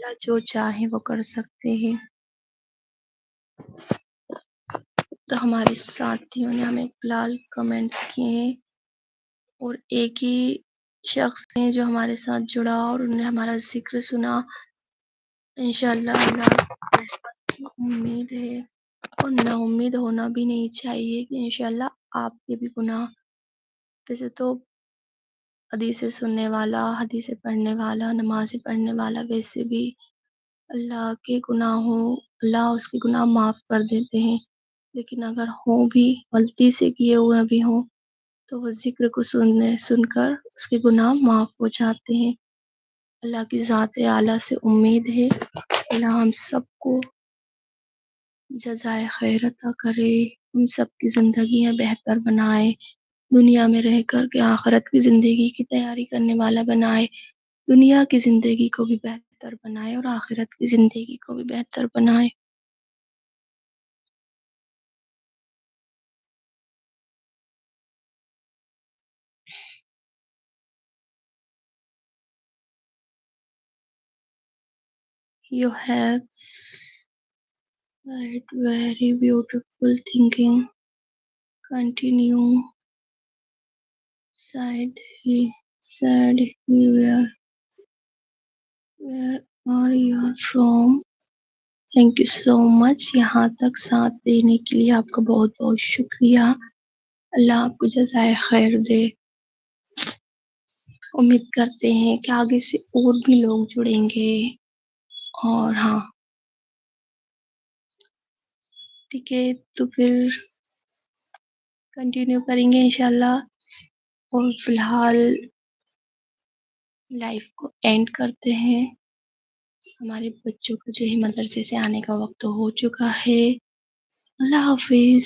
अल्लाह जो चाहे वो कर सकते हैं। तो हमारे साथियों ने हमें फिलहाल कमेंट्स किए हैं और एक ही शख्स हैं जो हमारे साथ जुड़ा और उन्होंने हमारा ज़िक्र सुना। इंशाअल्लाह अल्लाह की उम्मीद है और नाउम्मीद होना भी नहीं चाहिए कि इंशाअल्लाह आपके भी गुनाह, वैसे तो हदीसें सुनने वाला, हदीसें पढ़ने वाला, नमाज़ें पढ़ने वाला वैसे भी अल्लाह के अल्लाह उसके गुनाह माफ़ कर देते हैं। लेकिन अगर हो भी, गलती से किए हुए भी हों, तो वो ज़िक्र को सुनकर उसके गुनाह माफ़ हो जाते हैं। अल्लाह की ज़ात आला से उम्मीद है अल्लाह हम सबको जज़ाए खैर अता करे, हम सब की ज़िंदगियाँ बेहतर बनाए, दुनिया में रह कर के आखिरत की ज़िंदगी की तैयारी करने वाला बनाए, दुनिया की ज़िंदगी को भी बेहतर बनाए और आखिरत की ज़िंदगी को भी बेहतर बनाए। You have said very beautiful thinking. Continue. Said he where are you from? Thank you so much. यहाँ तक साथ देने के लिए आपका बहुत बहुत शुक्रिया। अल्लाह आपको जज़ाए खैर दे। उम्मीद करते हैं कि आगे से और भी लोग जुड़ेंगे और हाँ, ठीक है, तो फिर कंटिन्यू करेंगे इंशाल्लाह और फिलहाल लाइफ को एंड करते हैं। हमारे बच्चों को जो है मदरसे से आने का वक्त हो चुका है। अल्लाह हाफिज।